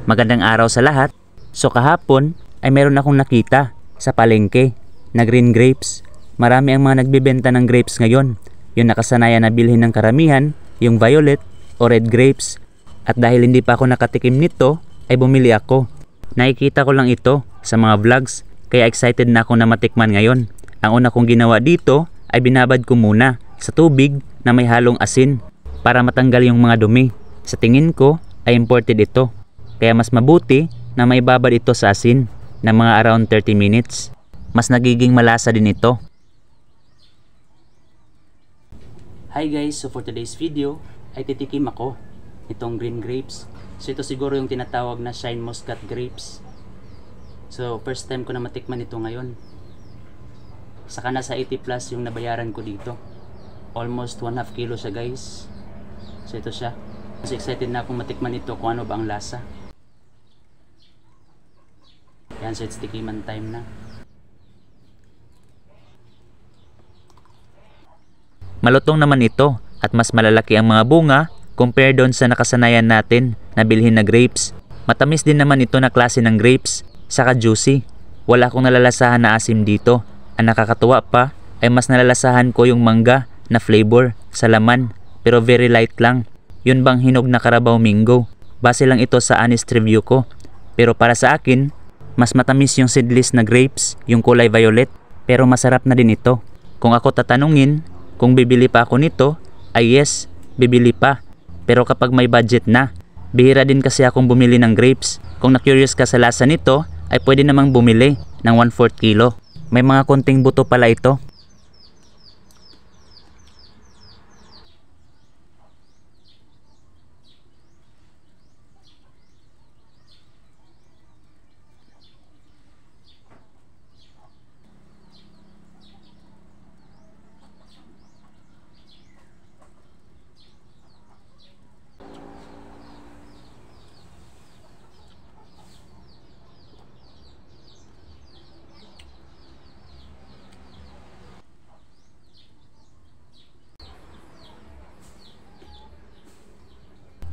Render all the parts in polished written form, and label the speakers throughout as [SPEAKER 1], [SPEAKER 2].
[SPEAKER 1] Magandang araw sa lahat. So kahapon ay meron akong nakita sa palengke na green grapes. Marami ang mga nagbebenta ng grapes ngayon. Yung nakasanayan na bilhin ng karamihan, yung violet o red grapes. At dahil hindi pa ako nakatikim nito, ay bumili ako. Nakikita ko lang ito sa mga vlogs, kaya excited na ako na matikman ngayon. Ang una kong ginawa dito ay binabad ko muna sa tubig na may halong asin para matanggal yung mga dumi. Sa tingin ko ay imported ito, kaya mas mabuti na may babad ito sa asin na mga around 30 minutes. Mas nagiging malasa din ito. Hi guys, so for today's video ay titikim ako itong green grapes. So ito siguro yung tinatawag na shine muscat grapes. So first time ko na matikman ito ngayon. Saka nasa 80 plus yung nabayaran ko dito. Almost 1/2 kilo siya guys. So ito siya. Mas excited na akong matikman ito kung ano ba ang lasa. Yan, so it's tikiman time na. Malutong naman ito at mas malalaki ang mga bunga compare doon sa nakasanayan natin na bilhin na grapes. Matamis din naman ito na klase ng grapes, saka juicy. Wala akong nalalasahan na asim dito. Ang nakakatuwa pa ay mas nalalasahan ko yung mangga na flavor sa laman, pero very light lang. Yun bang hinog na Carabao Mingo. Base lang ito sa honest review ko. Pero para sa akin, mas matamis yung seedless na grapes, yung kulay violet. Pero masarap na din ito. Kung ako tatanungin, kung bibili pa ako nito, ay yes, bibili pa. Pero kapag may budget na, bihira din kasi akong bumili ng grapes. Kung na-curious ka sa lasa nito, ay pwede namang bumili ng 1/4 kilo. May mga konting buto pala ito.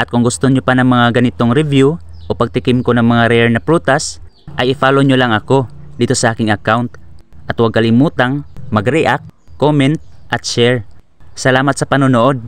[SPEAKER 1] At kung gusto nyo pa ng mga ganitong review o pagtikim ko ng mga rare na prutas, ay i-follow nyo lang ako dito sa aking account. At huwag kalimutang mag-react, comment at share. Salamat sa panonood.